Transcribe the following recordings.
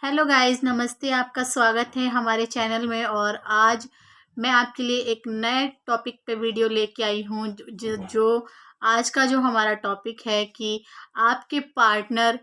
Hello guys, नमस्ते। आपका स्वागत है हमारे चैनल में। और आज मैं आपके लिए एक नए टॉपिक पे वीडियो लेके आई हूँ। जो आज का जो हमारा टॉपिक है कि आपके पार्टनर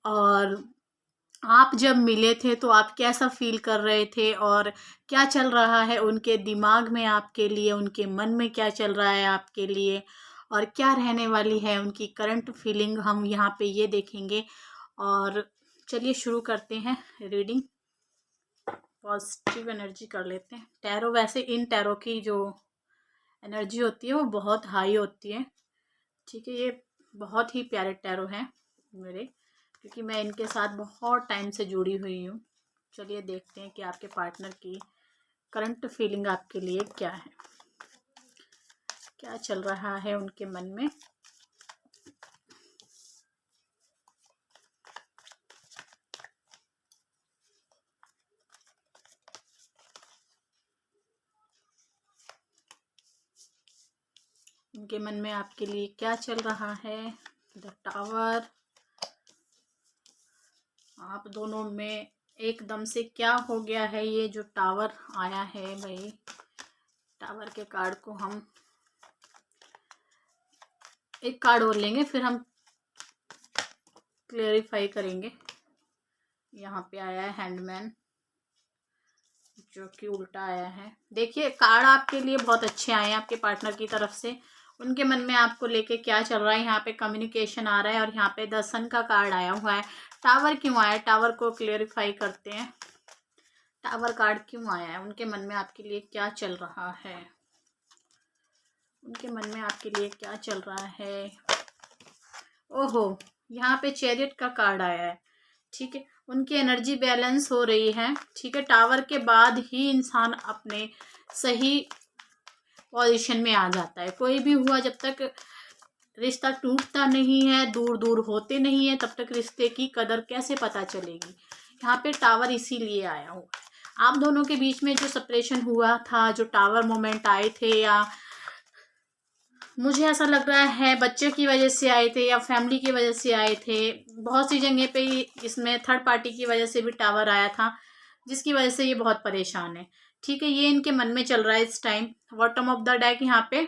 और आप जब मिले थे तो आप कैसा फील कर रहे थे और क्या चल रहा है उनके दिमाग में आपके लिए, उनके मन में क्या चल रहा है आपके लिए, और क्या रहने वाली है उनकी करंट फीलिंग, हम यहाँ पे ये देखेंगे। और चलिए शुरू करते हैं रीडिंग। पॉजिटिव एनर्जी कर लेते हैं। टैरो, वैसे इन टैरो की जो एनर्जी होती है वो बहुत हाई होती है। ठीक है, ये बहुत ही प्यारे टैरो हैं मेरे, क्योंकि मैं इनके साथ बहुत टाइम से जुड़ी हुई हूँ। चलिए देखते हैं कि आपके पार्टनर की करंट फीलिंग आपके लिए क्या है, क्या चल रहा है उनके मन में। उनके मन में आपके लिए क्या चल रहा है। The tower. आप दोनों में एकदम से क्या हो गया है। ये जो टावर आया है भाई, टावर के कार्ड को हम एक कार्ड और लेंगे, फिर हम क्लेरिफाई करेंगे। यहाँ पे आया है हैंडमैन, जो कि उल्टा आया है। देखिए, कार्ड आपके लिए बहुत अच्छे आए हैं आपके पार्टनर की तरफ से। उनके मन में आपको लेके क्या चल रहा है, यहाँ पे कम्युनिकेशन आ रहा है। और यहाँ पे द सन का कार्ड आया हुआ है। टावर क्यों आया, टावर को क्लेरिफाई करते हैं। टावर कार्ड क्यों आया है, उनके मन में आपके लिए क्या चल रहा है, उनके मन में आपके लिए क्या चल रहा है। ओहो, यहाँ पे चैरियट का कार्ड आया है। ठीक है, उनकी एनर्जी बैलेंस हो रही है। ठीक है, टावर के बाद ही इंसान अपने सही पोजीशन में आ जाता है। कोई भी हुआ, जब तक रिश्ता टूटता नहीं है, दूर दूर होते नहीं है, तब तक रिश्ते की कदर कैसे पता चलेगी। यहाँ पे टावर इसीलिए आया हुआ है। आप दोनों के बीच में जो सेपरेशन हुआ था, जो टावर मोमेंट आए थे, या मुझे ऐसा लग रहा है बच्चे की वजह से आए थे या फैमिली की वजह से आए थे। बहुत सी जगह पे इसमें थर्ड पार्टी की वजह से भी टावर आया था, जिसकी वजह से ये बहुत परेशान है। ठीक है, ये इनके मन में चल रहा है इस time. Bottom of the deck यहाँ पे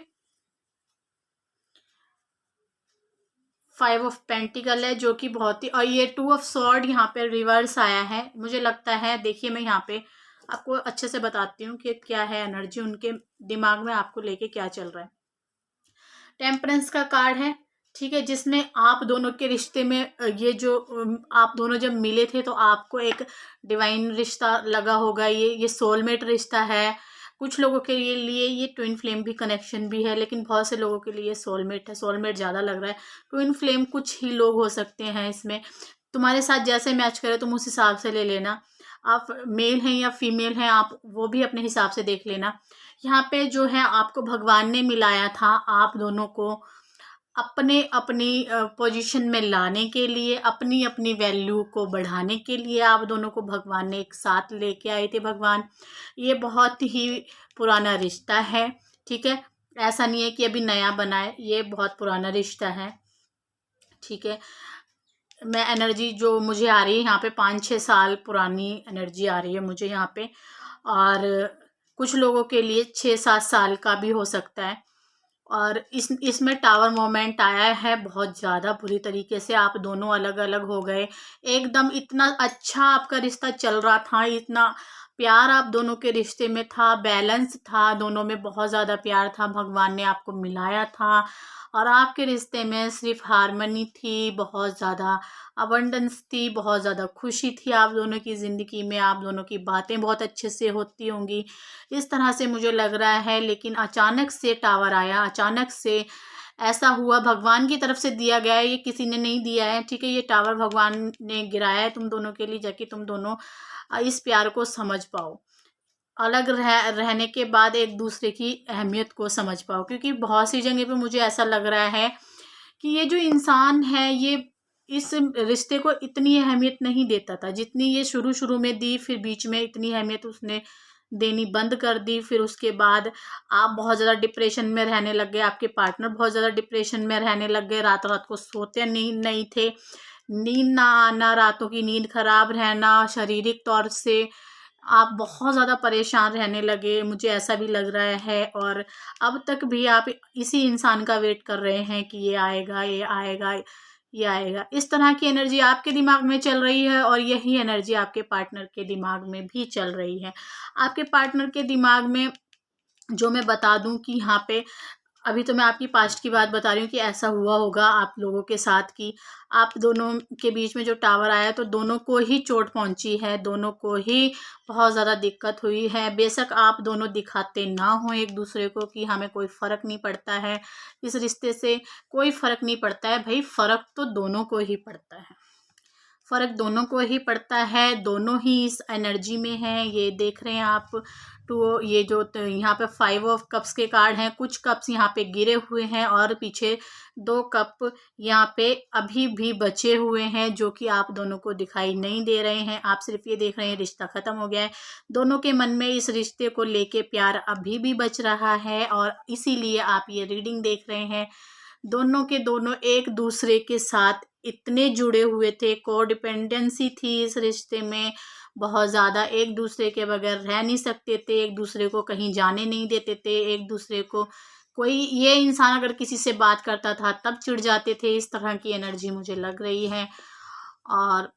5 ऑफ पेंटिकल है, जो कि बहुत ही, और ये 2 ऑफ सॉर्ड यहाँ पे रिवर्स आया है। मुझे लगता है, देखिए मैं यहाँ पे आपको अच्छे से बताती हूँ कि क्या है एनर्जी उनके दिमाग में आपको लेके क्या चल रहा है। टेम्परेंस का कार्ड है। ठीक है, जिसमें आप दोनों के रिश्ते में ये जो आप दोनों जब मिले थे तो आपको एक डिवाइन रिश्ता लगा होगा। ये सोलमेट रिश्ता है। कुछ लोगों के लिए ये ट्विन फ्लेम भी कनेक्शन भी है, लेकिन बहुत से लोगों के लिए सोलमेट है। सोलमेट ज़्यादा लग रहा है। ट्विन फ्लेम कुछ ही लोग हो सकते हैं इसमें। तुम्हारे साथ जैसे मैच करे तुम उस हिसाब से ले लेना। आप मेल हैं या फीमेल हैं, आप वो भी अपने हिसाब से देख लेना। यहाँ पे जो है आपको भगवान ने मिलाया था, आप दोनों को अपने अपनी पोजीशन में लाने के लिए, अपनी अपनी वैल्यू को बढ़ाने के लिए आप दोनों को भगवान ने एक साथ लेके आए थे। भगवान, ये बहुत ही पुराना रिश्ता है। ठीक है, ऐसा नहीं है कि अभी नया बना है, ये बहुत पुराना रिश्ता है। ठीक है, मैं एनर्जी जो मुझे आ रही है यहाँ पे 5-6 साल पुरानी एनर्जी आ रही है मुझे यहाँ पे। और कुछ लोगों के लिए 6-7 साल का भी हो सकता है। और इसमें टावर मोमेंट आया है बहुत ज़्यादा बुरी तरीके से। आप दोनों अलग अलग हो गए एकदम। इतना अच्छा आपका रिश्ता चल रहा था, इतना प्यार आप दोनों के रिश्ते में था, बैलेंस था, दोनों में बहुत ज़्यादा प्यार था। भगवान ने आपको मिलाया था और आपके रिश्ते में सिर्फ हारमनी थी, बहुत ज़्यादा अबंडेंस थी, बहुत ज़्यादा खुशी थी आप दोनों की ज़िंदगी में। आप दोनों की बातें बहुत अच्छे से होती होंगी, इस तरह से मुझे लग रहा है। लेकिन अचानक से टावर आया, अचानक से ऐसा हुआ, भगवान की तरफ से दिया गया है, ये किसी ने नहीं दिया है। ठीक है, ये टावर भगवान ने गिराया है तुम दोनों के लिए, ताकि तुम दोनों इस प्यार को समझ पाओ, अलग रहने के बाद एक दूसरे की अहमियत को समझ पाओ। क्योंकि बहुत सी जगह पे मुझे ऐसा लग रहा है कि ये जो इंसान है, ये इस रिश्ते को इतनी अहमियत नहीं देता था जितनी ये शुरू शुरू में दी। फिर बीच में इतनी अहमियत उसने देनी बंद कर दी। फिर उसके बाद आप बहुत ज़्यादा डिप्रेशन में रहने लग गए, आपके पार्टनर बहुत ज़्यादा डिप्रेशन में रहने लग गए, रात रात को सोते नहीं थे। नींद ना आना, रातों की नींद खराब रहना, शारीरिक तौर से आप बहुत ज़्यादा परेशान रहने लगे, मुझे ऐसा भी लग रहा है। और अब तक भी आप इसी इंसान का वेट कर रहे हैं कि ये आएगा, ये आएगा, ये आएगा। इस तरह की एनर्जी आपके दिमाग में चल रही है और यही एनर्जी आपके पार्टनर के दिमाग में भी चल रही है। आपके पार्टनर के दिमाग में जो मैं बता दूं कि यहाँ पे अभी तो मैं आपकी पास्ट की बात बता रही हूँ कि ऐसा हुआ होगा आप लोगों के साथ कि आप दोनों के बीच में जो टावर आया तो दोनों को ही चोट पहुंची है, दोनों को ही बहुत ज़्यादा दिक्कत हुई है। बेशक आप दोनों दिखाते ना हो एक दूसरे को कि हमें कोई फ़र्क नहीं पड़ता है इस रिश्ते से, कोई फ़र्क नहीं पड़ता है भाई, फ़र्क तो दोनों को ही पड़ता है। फ़र्क दोनों को ही पड़ता है, दोनों ही इस एनर्जी में हैं। ये देख रहे हैं आप ये जो यहाँ पे 5 ऑफ कप्स के कार्ड हैं, कुछ कप्स यहाँ पे गिरे हुए हैं और पीछे 2 कप यहाँ पे अभी भी बचे हुए हैं जो कि आप दोनों को दिखाई नहीं दे रहे हैं। आप सिर्फ ये देख रहे हैं रिश्ता ख़त्म हो गया है। दोनों के मन में इस रिश्ते को लेके प्यार अभी भी बच रहा है और इसीलिए आप ये रीडिंग देख रहे हैं। दोनों के दोनों एक दूसरे के साथ इतने जुड़े हुए थे, कोडिपेंडेंसी थी इस रिश्ते में बहुत ज़्यादा, एक दूसरे के बगैर रह नहीं सकते थे, एक दूसरे को कहीं जाने नहीं देते थे, एक दूसरे को कोई ये इंसान अगर किसी से बात करता था तब चिढ़ जाते थे। इस तरह की एनर्जी मुझे लग रही है और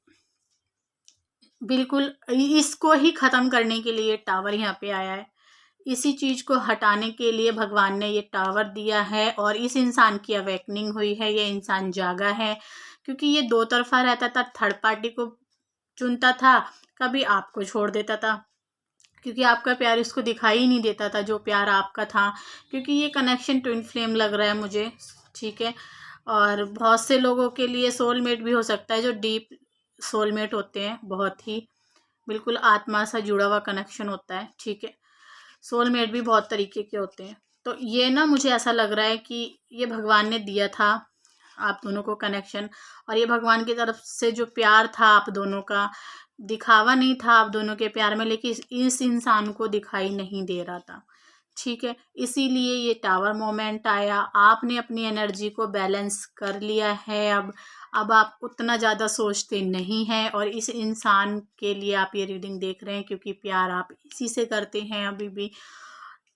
बिल्कुल इसको ही ख़त्म करने के लिए टावर यहाँ पे आया है। इसी चीज़ को हटाने के लिए भगवान ने ये टावर दिया है और इस इंसान की अवेकनिंग हुई है, ये इंसान जागा है क्योंकि ये दो तरफ़ा रहता था, थर्ड पार्टी को चुनता था, कभी आपको छोड़ देता था क्योंकि आपका प्यार इसको दिखाई ही नहीं देता था जो प्यार आपका था, क्योंकि ये कनेक्शन ट्विन फ्लेम लग रहा है मुझे, ठीक है। और बहुत से लोगों के लिए सोलमेट भी हो सकता है, जो डीप सोलमेट होते हैं, बहुत ही बिल्कुल आत्मा से जुड़ा हुआ कनेक्शन होता है, ठीक है। सोलमेट भी बहुत तरीके के होते हैं। तो ये ना मुझे ऐसा लग रहा है कि ये भगवान ने दिया था आप दोनों को कनेक्शन, और ये भगवान की तरफ से जो प्यार था आप दोनों का, दिखावा नहीं था आप दोनों के प्यार में, लेकिन इस इंसान को दिखाई नहीं दे रहा था, ठीक है। इसीलिए ये टावर मोमेंट आया, आपने अपनी एनर्जी को बैलेंस कर लिया है। अब आप उतना ज़्यादा सोचते नहीं हैं और इस इंसान के लिए आप ये रीडिंग देख रहे हैं क्योंकि प्यार आप इसी से करते हैं अभी भी।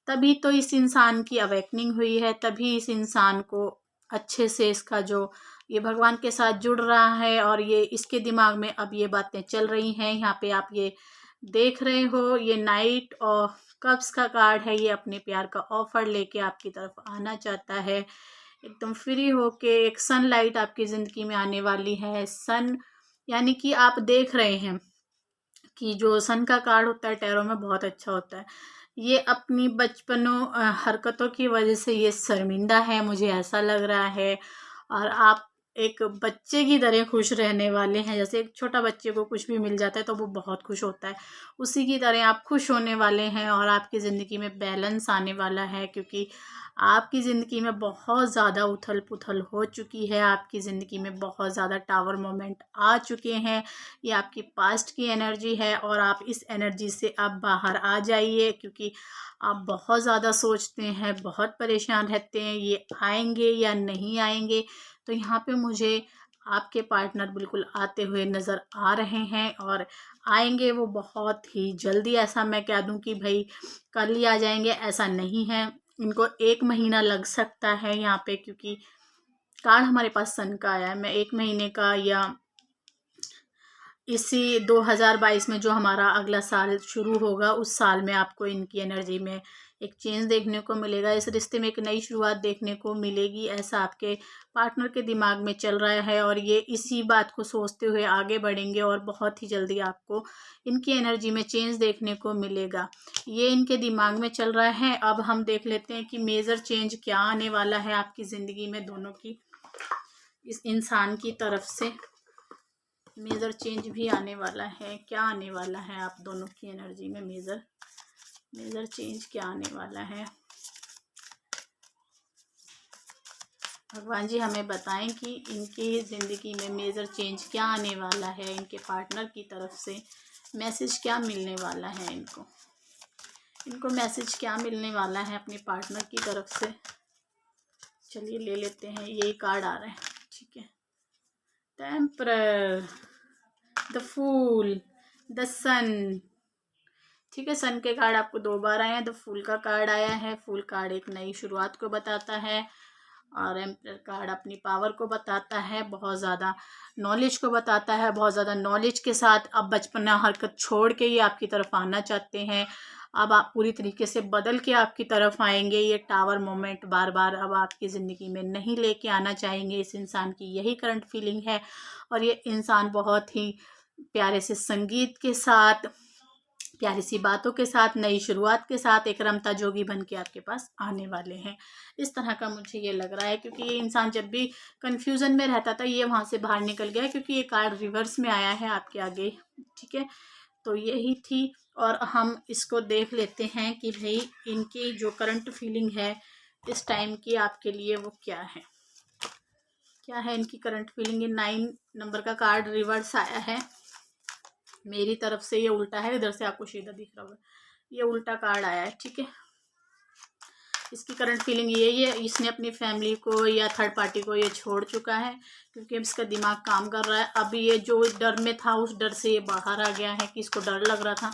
तभी तो इस इंसान की अवेकनिंग हुई है, तभी इस इंसान को अच्छे से इसका जो ये भगवान के साथ जुड़ रहा है और ये इसके दिमाग में अब ये बातें चल रही हैं। यहाँ पे आप ये देख रहे हो, ये नाइट और कप्स का कार्ड है, ये अपने प्यार का ऑफर लेके आपकी तरफ आना चाहता है, एकदम फ्री होके। एक सनलाइट आपकी ज़िंदगी में आने वाली है। सन यानी कि आप देख रहे हैं कि जो सन का कार्ड होता है टैरो में बहुत अच्छा होता है। ये अपनी बचपनों हरकतों की वजह से ये शर्मिंदा है, मुझे ऐसा लग रहा है। और आप एक बच्चे की तरह खुश रहने वाले हैं, जैसे एक छोटा बच्चे को कुछ भी मिल जाता है तो वो बहुत खुश होता है, उसी की तरह आप खुश होने वाले हैं और आपकी ज़िंदगी में बैलेंस आने वाला है, क्योंकि आपकी ज़िंदगी में बहुत ज़्यादा उथल पुथल हो चुकी है, आपकी ज़िंदगी में बहुत ज़्यादा टावर मोमेंट आ चुके हैं। ये आपकी पास्ट की एनर्जी है और आप इस एनर्जी से अब बाहर आ जाइए, क्योंकि आप बहुत ज़्यादा सोचते हैं, बहुत परेशान रहते हैं ये आएंगे या नहीं आएंगे। तो यहाँ पे मुझे आपके पार्टनर बिल्कुल आते हुए नज़र आ रहे हैं और आएंगे वो बहुत ही जल्दी। ऐसा मैं कह दूं कि भाई कल ही आ जाएंगे, ऐसा नहीं है, इनको 1 महीना लग सकता है यहाँ पे, क्योंकि कार्ड हमारे पास सन का आया है। मैं 1 महीने का या इसी 2022 में जो हमारा अगला साल शुरू होगा उस साल में आपको इनकी एनर्जी में एक चेंज देखने को मिलेगा, इस रिश्ते में एक नई शुरुआत देखने को मिलेगी, ऐसा आपके पार्टनर के दिमाग में चल रहा है। और ये इसी बात को सोचते हुए आगे बढ़ेंगे और बहुत ही जल्दी आपको इनकी एनर्जी में चेंज देखने को मिलेगा, ये इनके दिमाग में चल रहा है। अब हम देख लेते हैं कि मेजर चेंज क्या आने वाला है आपकी ज़िंदगी में, दोनों की इस इंसान की तरफ से मेजर चेंज भी आने वाला है। क्या आने वाला है आप दोनों की एनर्जी में मेजर चेंज क्या आने वाला है, भगवान जी हमें बताएं कि इनकी ज़िंदगी में मेजर चेंज क्या आने वाला है, इनके पार्टनर की तरफ से मैसेज क्या मिलने वाला है, इनको मैसेज क्या मिलने वाला है अपने पार्टनर की तरफ से। चलिए ले लेते हैं, यही कार्ड आ रहा है, ठीक है। The emperor, the fool, the sun. ठीक है, सन के कार्ड आपको 2 बार आए हैं। द फूल का कार्ड आया है। फूल कार्ड एक नई शुरुआत को बताता है और एम्परर कार्ड अपनी पावर को बताता है, बहुत ज़्यादा नॉलेज को बताता है। बहुत ज़्यादा नॉलेज के साथ अब बचपना हरकत छोड़ के ये आपकी तरफ आना चाहते हैं। अब आप पूरी तरीके से बदल के आपकी तरफ आएंगे। ये टावर मोमेंट बार बार अब आपकी ज़िंदगी में नहीं लेके आना चाहेंगे। इस इंसान की यही करंट फीलिंग है और ये इंसान बहुत ही प्यारे से संगीत के साथ, प्यारी सी बातों के साथ, नई शुरुआत के साथ एक रमता जोगी बन के आपके पास आने वाले हैं। इस तरह का मुझे ये लग रहा है, क्योंकि ये इंसान जब भी कंफ्यूजन में रहता था ये वहाँ से बाहर निकल गया, क्योंकि ये कार्ड रिवर्स में आया है आपके आगे। ठीक है, तो यही थी और हम इसको देख लेते हैं कि भाई इनकी जो करंट फीलिंग है इस टाइम की आपके लिए वो क्या है। क्या है इनकी करंट फीलिंग। ये 9 नंबर का कार्ड रिवर्स आया है। मेरी तरफ से ये उल्टा है, इधर से आपको सीधा दिख रहा होगा, ये उल्टा कार्ड आया है। ठीक है, इसकी करंट फीलिंग यही है, इसने अपनी फैमिली को या थर्ड पार्टी को ये छोड़ चुका है, क्योंकि इसका दिमाग काम कर रहा है। अब ये जो डर में था उस डर से ये बाहर आ गया है कि इसको डर लग रहा था।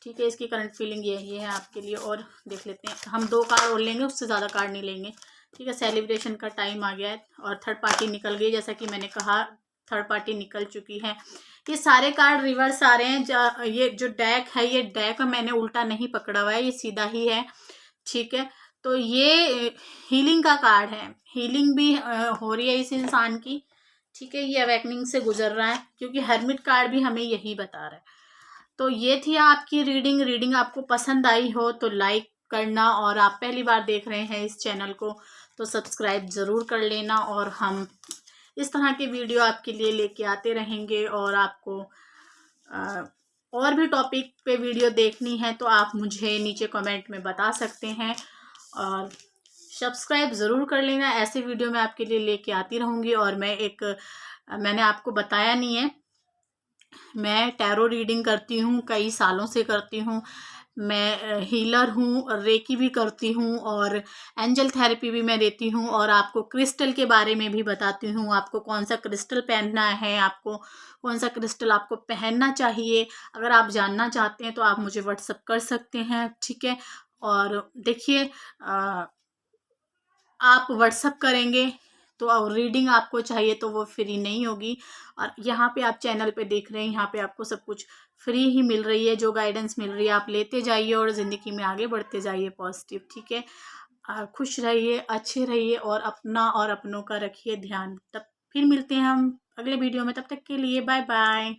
ठीक है, इसकी करंट फीलिंग यही है आपके लिए। और देख लेते हैं, हम 2 कार्ड और लेंगे, उससे ज़्यादा कार्ड नहीं लेंगे। ठीक है, सेलिब्रेशन का टाइम आ गया है और थर्ड पार्टी निकल गई, जैसा कि मैंने कहा थर्ड पार्टी निकल चुकी है। ये सारे कार्ड रिवर्स आ रहे हैं। ये जो डेक है, ये डेक मैंने उल्टा नहीं पकड़ा हुआ है, ये सीधा ही है। ठीक है, तो ये हीलिंग का कार्ड है, हीलिंग भी हो रही है इस इंसान की। ठीक है, ये अवेकनिंग से गुजर रहा है, क्योंकि हर्मिट कार्ड भी हमें यही बता रहा है। तो ये थी आपकी रीडिंग आपको पसंद आई हो तो लाइक करना, और आप पहली बार देख रहे हैं इस चैनल को तो सब्सक्राइब ज़रूर कर लेना। और हम इस तरह के वीडियो आपके लिए लेके आते रहेंगे। और आपको और भी टॉपिक पे वीडियो देखनी है तो आप मुझे नीचे कमेंट में बता सकते हैं, और सब्सक्राइब ज़रूर कर लेना। ऐसे वीडियो मैं आपके लिए लेके आती रहूँगी। और मैंने आपको बताया नहीं है, मैं टैरो रीडिंग करती हूँ, कई सालों से करती हूँ। मैं हीलर हूँ, रेकी भी करती हूँ और एंजल थेरेपी भी मैं देती हूँ। और आपको क्रिस्टल के बारे में भी बताती हूँ, आपको कौन सा क्रिस्टल पहनना है, आपको कौन सा क्रिस्टल आपको पहनना चाहिए। अगर आप जानना चाहते हैं तो आप मुझे व्हाट्सअप कर सकते हैं। ठीक है, और देखिए आप व्हाट्सअप करेंगे तो और रीडिंग आपको चाहिए तो वो फ्री नहीं होगी। और यहाँ पे आप चैनल पे देख रहे हैं, यहाँ पे आपको सब कुछ फ्री ही मिल रही है। जो गाइडेंस मिल रही है आप लेते जाइए और ज़िंदगी में आगे बढ़ते जाइए पॉजिटिव। ठीक है, खुश रहिए, अच्छे रहिए और अपना और अपनों का रखिए ध्यान। तब फिर मिलते हैं हम अगले वीडियो में, तब तक के लिए बाय बाय।